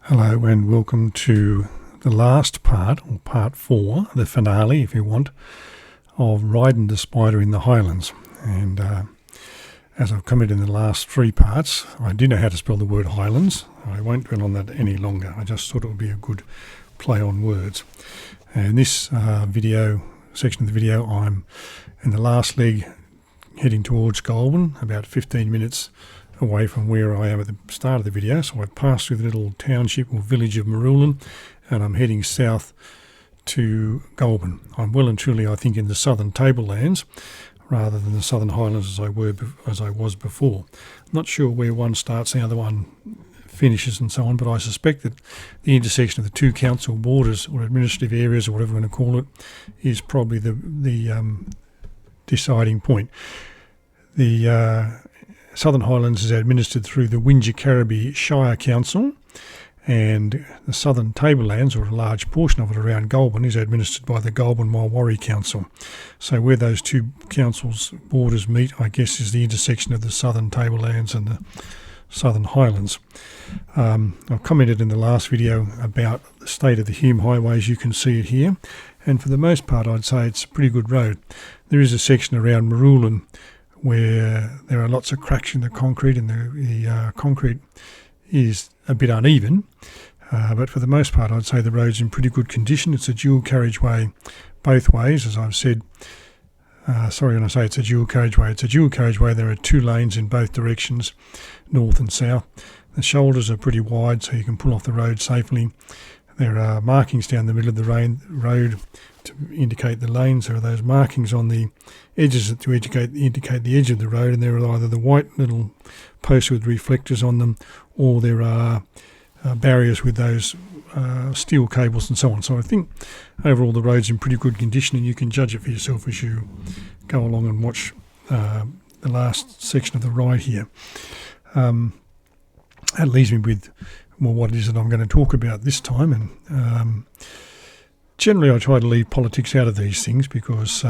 Hello and welcome to the last part, or part 4, the finale if you want, of Rydin the Spyder in the Hylands. And as I've commented in the last 3 parts, I do know how to spell the word Hylands. I won't dwell on that any longer. I just thought it would be a good play on words. And this section of the video, I'm in the last leg heading towards Goulburn, about 15 minutes away from where I am at the start of the video. So I've passed through the little township or village of Hylands and I'm heading south to Goulburn. I'm well and truly, I think, in the southern tablelands rather than the southern Highlands as I was before. I'm not sure where one starts and the other one finishes and so on, but I suspect that the intersection of the two council borders or administrative areas or whatever we're going to call it is probably the deciding point. The Southern Highlands is administered through the Wingecarribee Shire Council, and the Southern Tablelands, or a large portion of it around Goulburn, is administered by the Goulburn-Mulwaree Council. So where those two councils' borders meet, I guess, is the intersection of the Southern Tablelands and the Southern Highlands. I've commented in the last video about the state of the Hume highways. You can see it here, and for the most part I'd say it's a pretty good road. There is a section around Hylands where there are lots of cracks in the concrete, and the concrete is a bit uneven, but for the most part I'd say the road's in pretty good condition. It's a dual carriageway both ways, as I've said. Sorry when I say it's a dual carriageway. It's a dual carriageway. There are 2 lanes in both directions, north and south. The shoulders are pretty wide so you can pull off the road safely. There are markings down the middle of the road to indicate the lanes. There are those markings on the edges to indicate the edge of the road, and there are either the white little posts with reflectors on them, or there are barriers with those steel cables and so on. So I think overall the road's in pretty good condition, and you can judge it for yourself as you go along and watch the last section of the ride here. That leaves me with what it is that I'm going to talk about this time, and generally I try to leave politics out of these things because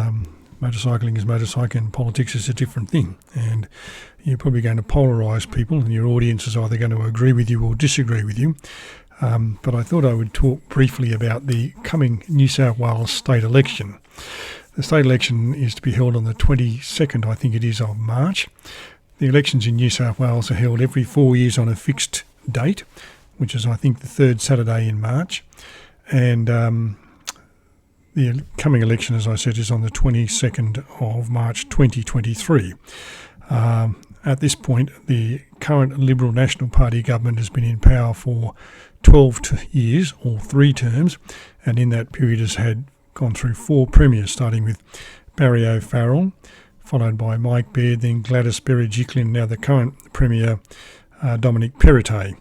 motorcycling is motorcycling and politics is a different thing, and you're probably going to polarise people, and your audience is either going to agree with you or disagree with you. But I thought I would talk briefly about the coming New South Wales state election. The state election is to be held on the 22nd, I think it is, of March. The elections in New South Wales are held every 4 years on a fixed date, which is, I think, the 3rd Saturday in March. And the coming election, as I said, is on the 22nd of March 2023. At this point, the current Liberal National Party government has been in power for 12 years, or 3 terms, and in that period has gone through 4 premiers, starting with Barry O'Farrell, followed by Mike Baird, then Gladys Berejiklian, now the current Premier Dominic Perrottet.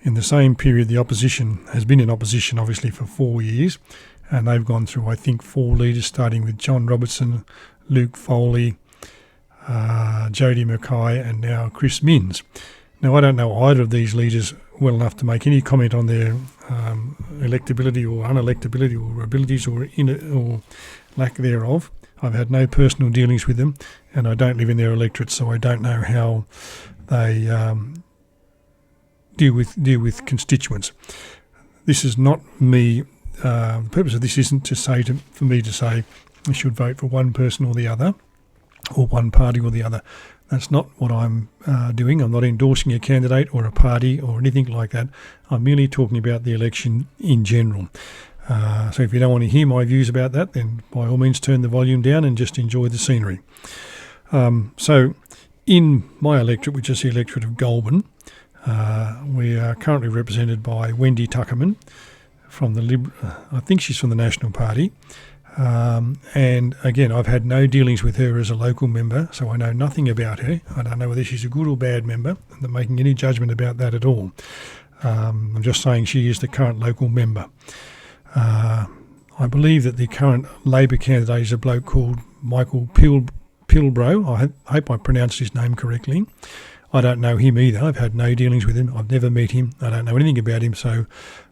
In the same period, the opposition has been in opposition, obviously, for 4 years, and they've gone through, I think, 4 leaders, starting with John Robertson, Luke Foley, Jodie Mackay, and now Chris Minns. Now, I don't know either of these leaders well enough to make any comment on their electability or unelectability or abilities or lack thereof. I've had no personal dealings with them, and I don't live in their electorate, so I don't know how they deal with constituents. This is not me. The purpose of this isn't for me to say you should vote for one person or the other, or one party or the other. That's not what I'm doing. I'm not endorsing a candidate or a party or anything like that. I'm merely talking about the election in general. So if you don't want to hear my views about that, then by all means turn the volume down and just enjoy the scenery. So in my electorate, which is the electorate of Goulburn, we are currently represented by Wendy Tuckerman from I think she's from the National Party. And again, I've had no dealings with her as a local member, so I know nothing about her. I don't know whether she's a good or bad member. I'm not making any judgment about that at all. I'm just saying she is the current local member. I believe that the current Labor candidate is a bloke called Michael Pilbro. I hope I pronounced his name correctly. I don't know him either. I've had no dealings with him. I've never met him. I don't know anything about him, so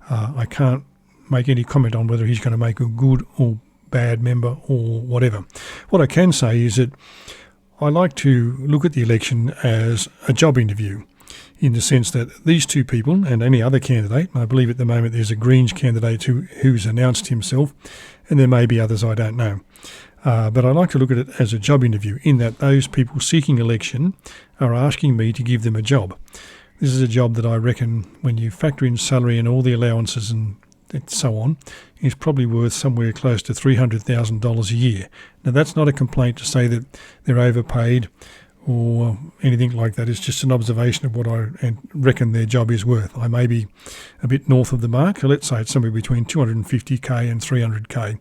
I can't make any comment on whether he's going to make a good or bad member or whatever. What I can say is that I like to look at the election as a job interview. in the sense that these two people and any other candidate, I believe at the moment there's a Greens candidate who's announced himself, and there may be others I don't know. But I like to look at it as a job interview, in that those people seeking election are asking me to give them a job. This is a job that I reckon, when you factor in salary and all the allowances and so on, is probably worth somewhere close to $300,000 a year. Now, that's not a complaint to say that they're overpaid or anything like that. It's just an observation of what I reckon their job is worth. I may be a bit north of the mark. So let's say it's somewhere between 250k and 300k.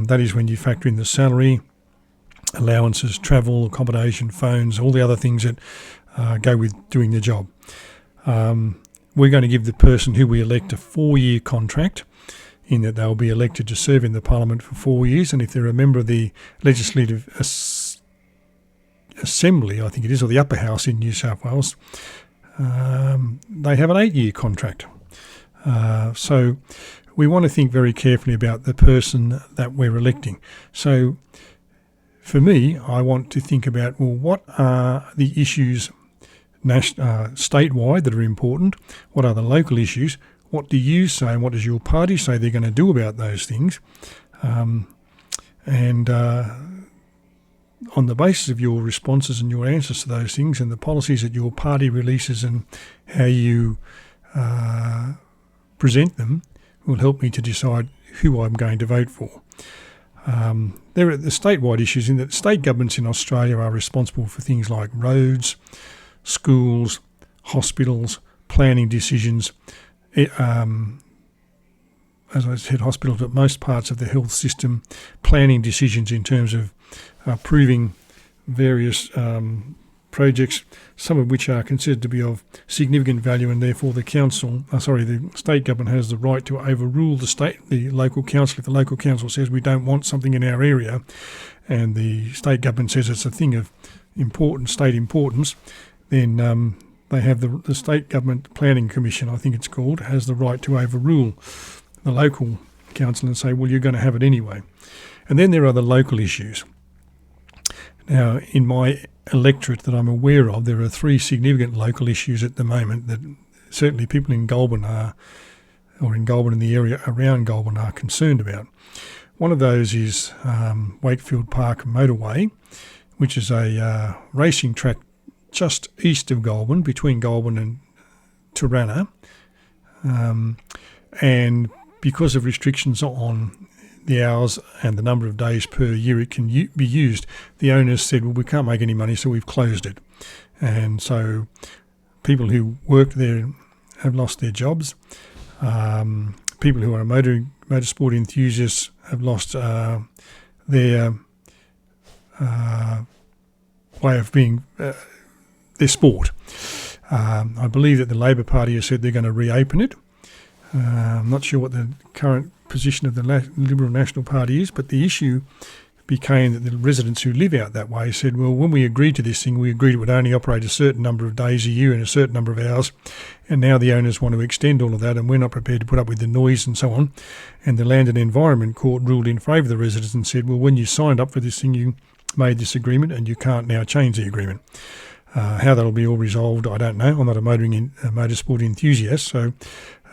That is when you factor in the salary, allowances, travel, accommodation, phones, all the other things that go with doing the job. We're going to give the person who we elect a 4-year contract, in that they'll be elected to serve in the Parliament for 4 years, and if they're a member of the Legislative Assembly, I think it is, or the Upper House in New South Wales, they have an 8-year contract. So we want to think very carefully about the person that we're electing. So for me, I want to think about, well, what are the issues statewide that are important? What are the local issues? What do you say, and what does your party say they're going to do about those things? On the basis of your responses and your answers to those things and the policies that your party releases and how you present them, will help me to decide who I'm going to vote for. There are the statewide issues, in that state governments in Australia are responsible for things like roads, schools, hospitals, planning decisions. As I said, hospitals, but most parts of the health system, planning decisions in terms of approving various projects, some of which are considered to be of significant value, and therefore the state government has the right to overrule the local council. If the local council says we don't want something in our area, and the state government says it's a thing of state importance, then they have the State Government Planning Commission, I think it's called, has the right to overrule the local council and say, well, you're going to have it anyway. And then there are the local issues. Now, in my electorate that I'm aware of, there are 3 significant local issues at the moment that certainly people in Goulburn in the area around Goulburn are concerned about. One of those is Wakefield Park Motorway, which is a racing track just east of Goulburn, between Goulburn and Turana, and because of restrictions on the hours and the number of days per year it can be used, the owners said, well, we can't make any money, so we've closed it. And so people who worked there have lost their jobs. People who are motorsport enthusiasts have lost their way of being their sport. I believe that the Labor Party has said they're going to reopen it. I'm not sure what the current position of the Liberal National Party is, but the issue became that the residents who live out that way said, well, when we agreed to this thing, we agreed it would only operate a certain number of days a year and a certain number of hours, and now the owners want to extend all of that, and we're not prepared to put up with the noise and so on. And the Land and Environment Court ruled in favour of the residents and said, well, when you signed up for this thing, you made this agreement, and you can't now change the agreement. How that'll be all resolved, I don't know. I'm not a motorsport enthusiast, so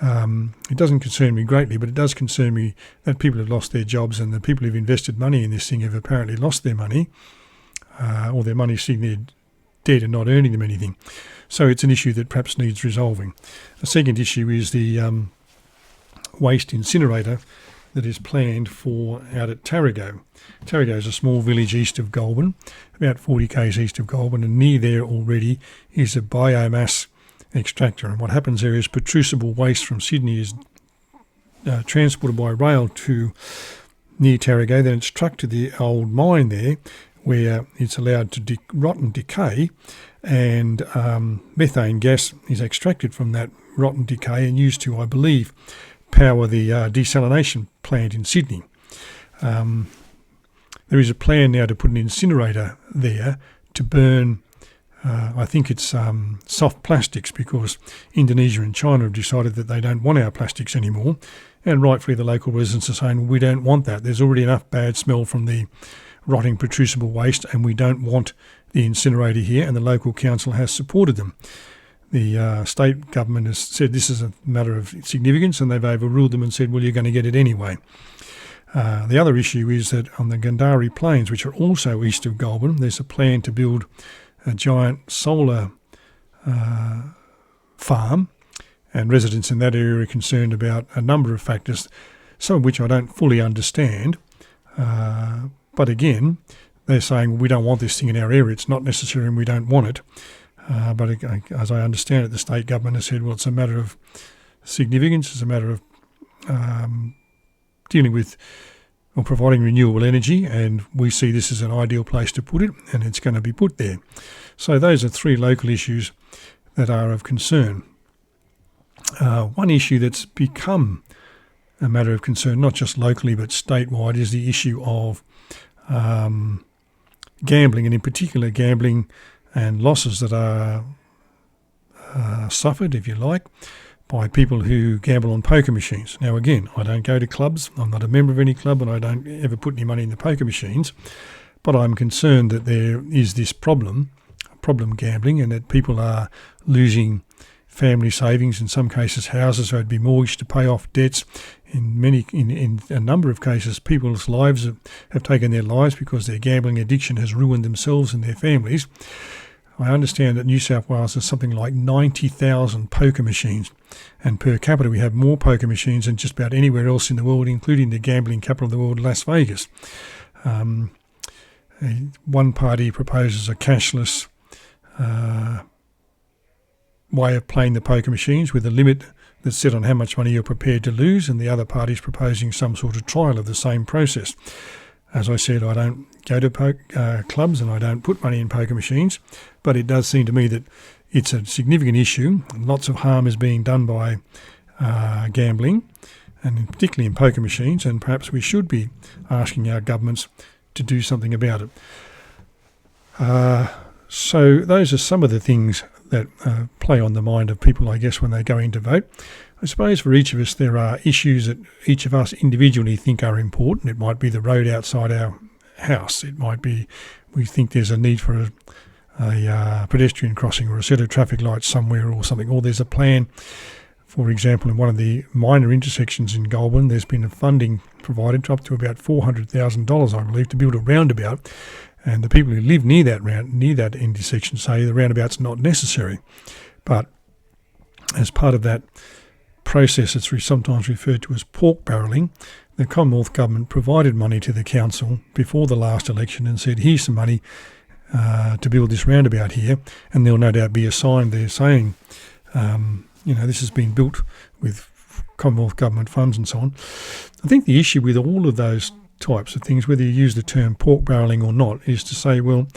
it doesn't concern me greatly, but it does concern me that people have lost their jobs, and the people who've invested money in this thing have apparently lost their money, or their money sitting there dead and not earning them anything. So it's an issue that perhaps needs resolving. The second issue is the waste incinerator that is planned out at Tarago. Tarago is a small village east of Goulburn, about 40 k's east of Goulburn, and near there already is a biomass extractor. And what happens there is protrusible waste from Sydney is transported by rail to near Tarago, then it's trucked to the old mine there, where it's allowed to rot and decay, and methane gas is extracted from that rotten decay and used to, I believe, power the desalination plant in Sydney. There is a plan now to put an incinerator there to burn, I think it's soft plastics, because Indonesia and China have decided that they don't want our plastics anymore, and rightfully the local residents are saying, well, we don't want that. There's already enough bad smell from the rotting protrusible waste, and we don't want the incinerator here, and the local council has supported them. the state government has said this is a matter of significance, and they've overruled them and said, well, you're going to get it anyway. The other issue is that on the Gundari Plains, which are also east of Goulburn, there's a plan to build a giant solar farm, and residents in that area are concerned about a number of factors, some of which I don't fully understand. But again, they're saying, well, we don't want this thing in our area. It's not necessary and we don't want it. But as I understand it, the state government has said, well, it's a matter of significance. It's a matter of dealing with or providing renewable energy, and we see this as an ideal place to put it, and it's going to be put there. So those are three local issues that are of concern. One issue that's become a matter of concern, not just locally but statewide, is the issue of gambling, and in particular gambling and losses that are suffered, if you like, by people who gamble on poker machines. Now again, I don't go to clubs, I'm not a member of any club, and I don't ever put any money in the poker machines, but I'm concerned that there is this problem gambling, and that people are losing family savings, in some cases houses had to be mortgaged to pay off debts. In a number of cases, people's lives have taken their lives because their gambling addiction has ruined themselves and their families. I understand that New South Wales has something like 90,000 poker machines, and per capita we have more poker machines than just about anywhere else in the world, including the gambling capital of the world, Las Vegas. One party proposes a cashless way of playing the poker machines with a limit that's set on how much money you're prepared to lose, and the other party is proposing some sort of trial of the same process. As I said, I don't go to clubs and I don't put money in poker machines, but it does seem to me that it's a significant issue. Lots of harm is being done by gambling, and particularly in poker machines, and perhaps we should be asking our governments to do something about it. So those are some of the things that play on the mind of people, I guess, when they go in to vote. I suppose for each of us there are issues that each of us individually think are important. It might be the road outside our house. It might be we think there's a need for a pedestrian crossing or a set of traffic lights somewhere or something, or there's a plan. For example, in one of the minor intersections in Goulburn, there's been a funding provided up to about $400,000, I believe, to build a roundabout. And the people who live near that intersection say the roundabout's not necessary. But as part of that process, it's sometimes referred to as pork barrelling, the Commonwealth Government provided money to the council before the last election and said, here's some money to build this roundabout here, and there'll no doubt be a sign there saying, this has been built with Commonwealth Government funds and so on. I think the issue with all of those types of things, whether you use the term pork barrelling or not, is to say, well,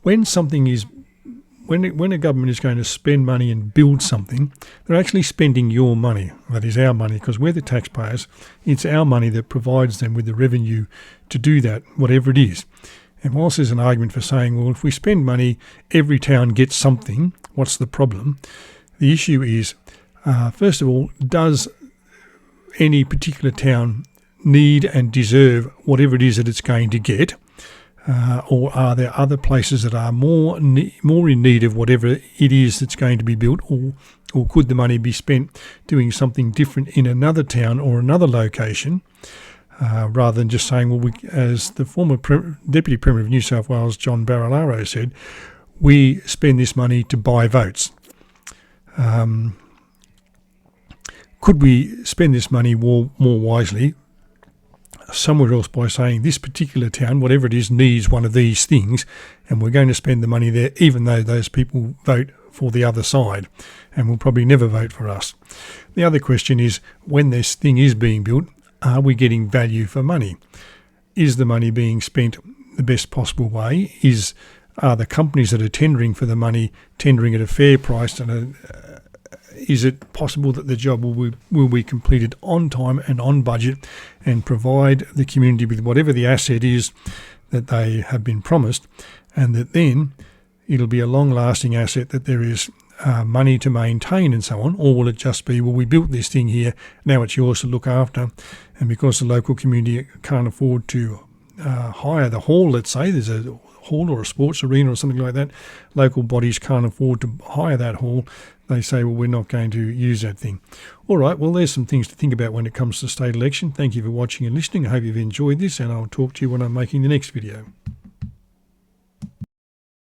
when a government is going to spend money and build something, they're actually spending your money, that is our money, because we're the taxpayers. It's our money that provides them with the revenue to do that, whatever it is. And whilst there's an argument for saying, well, if we spend money, every town gets something, what's the problem? The issue is, first of all, does any particular town need and deserve whatever it is that it's going to get, or are there other places that are more in need of whatever it is that's going to be built, or could the money be spent doing something different in another town or another location, rather than just saying, well, as the former Deputy Premier of New South Wales, John Barilaro, said, we spend this money to buy votes. Could we spend this money more wisely somewhere else by saying this particular town, whatever it is, needs one of these things, and we're going to spend the money there even though those people vote for the other side and will probably never vote for us. The other question is, when this thing is being built, are we getting value for money? Is the money being spent the best possible way? Are the companies that are tendering for the money tendering at a fair price, and is it possible that the job will be completed on time and on budget and provide the community with whatever the asset is that they have been promised, and that then it'll be a long-lasting asset that there is money to maintain and so on? Or will it just be, well, we built this thing here, now it's yours to look after, and because the local community can't afford to hire the hall, let's say there's a hall or a sports arena or something like that, local bodies can't afford to hire that hall. They say, well, we're not going to use that thing. All right, well, there's some things to think about when it comes to state election. Thank you for watching and listening. I hope you've enjoyed this, and I'll talk to you when I'm making the next video.